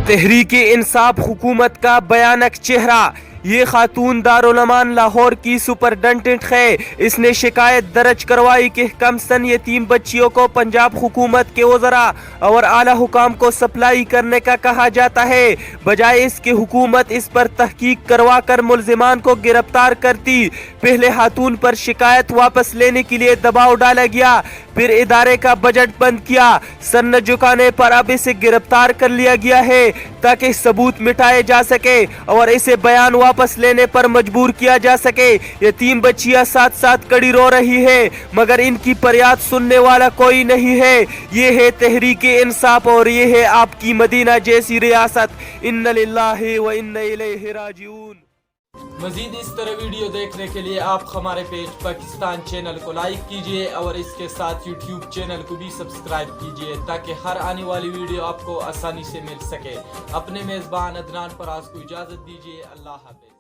تحریک انصاف حکومت کا بھیانک چہرہ۔ یہ خاتون دارالمان لاہور کی سپرنٹنڈنٹ ہے۔ اس نے شکایت درج کروائی کہ کم سن یتیم بچیوں کو پنجاب حکومت کے وزراء اور اعلی حکام کو سپلائی کرنے کا کہا جاتا ہے، بجائے اس کی حکومت اس پر تحقیق کروا کر ملزمان کو گرفتار کرتی۔ پہلے خاتون پر شکایت واپس لینے کے لیے دباؤ ڈالا گیا، پھر ادارے کا بجٹ بند کیا۔ سر نہ جھکانے پر اب اسے گرفتار کر لیا گیا ہے تاکہ ثبوت مٹائے جا سکے اور اسے بیان واپس لینے پر مجبور کیا جا سکے۔ یتیم بچیاں ساتھ ساتھ کڑی رو رہی ہے مگر ان کی فریاد سننے والا کوئی نہیں ہے۔ یہ ہے تحریک انصاف اور یہ ہے آپ کی مدینہ جیسی ریاست۔ ان للہ و انا الیہ راجعون۔ مزید اس طرح ویڈیو دیکھنے کے لیے آپ ہمارے پیج پاکستان چینل کو لائک کیجئے اور اس کے ساتھ یوٹیوب چینل کو بھی سبسکرائب کیجئے تاکہ ہر آنے والی ویڈیو آپ کو آسانی سے مل سکے۔ اپنے میزبان عدنان فراز کو اجازت دیجئے۔ اللہ حافظ۔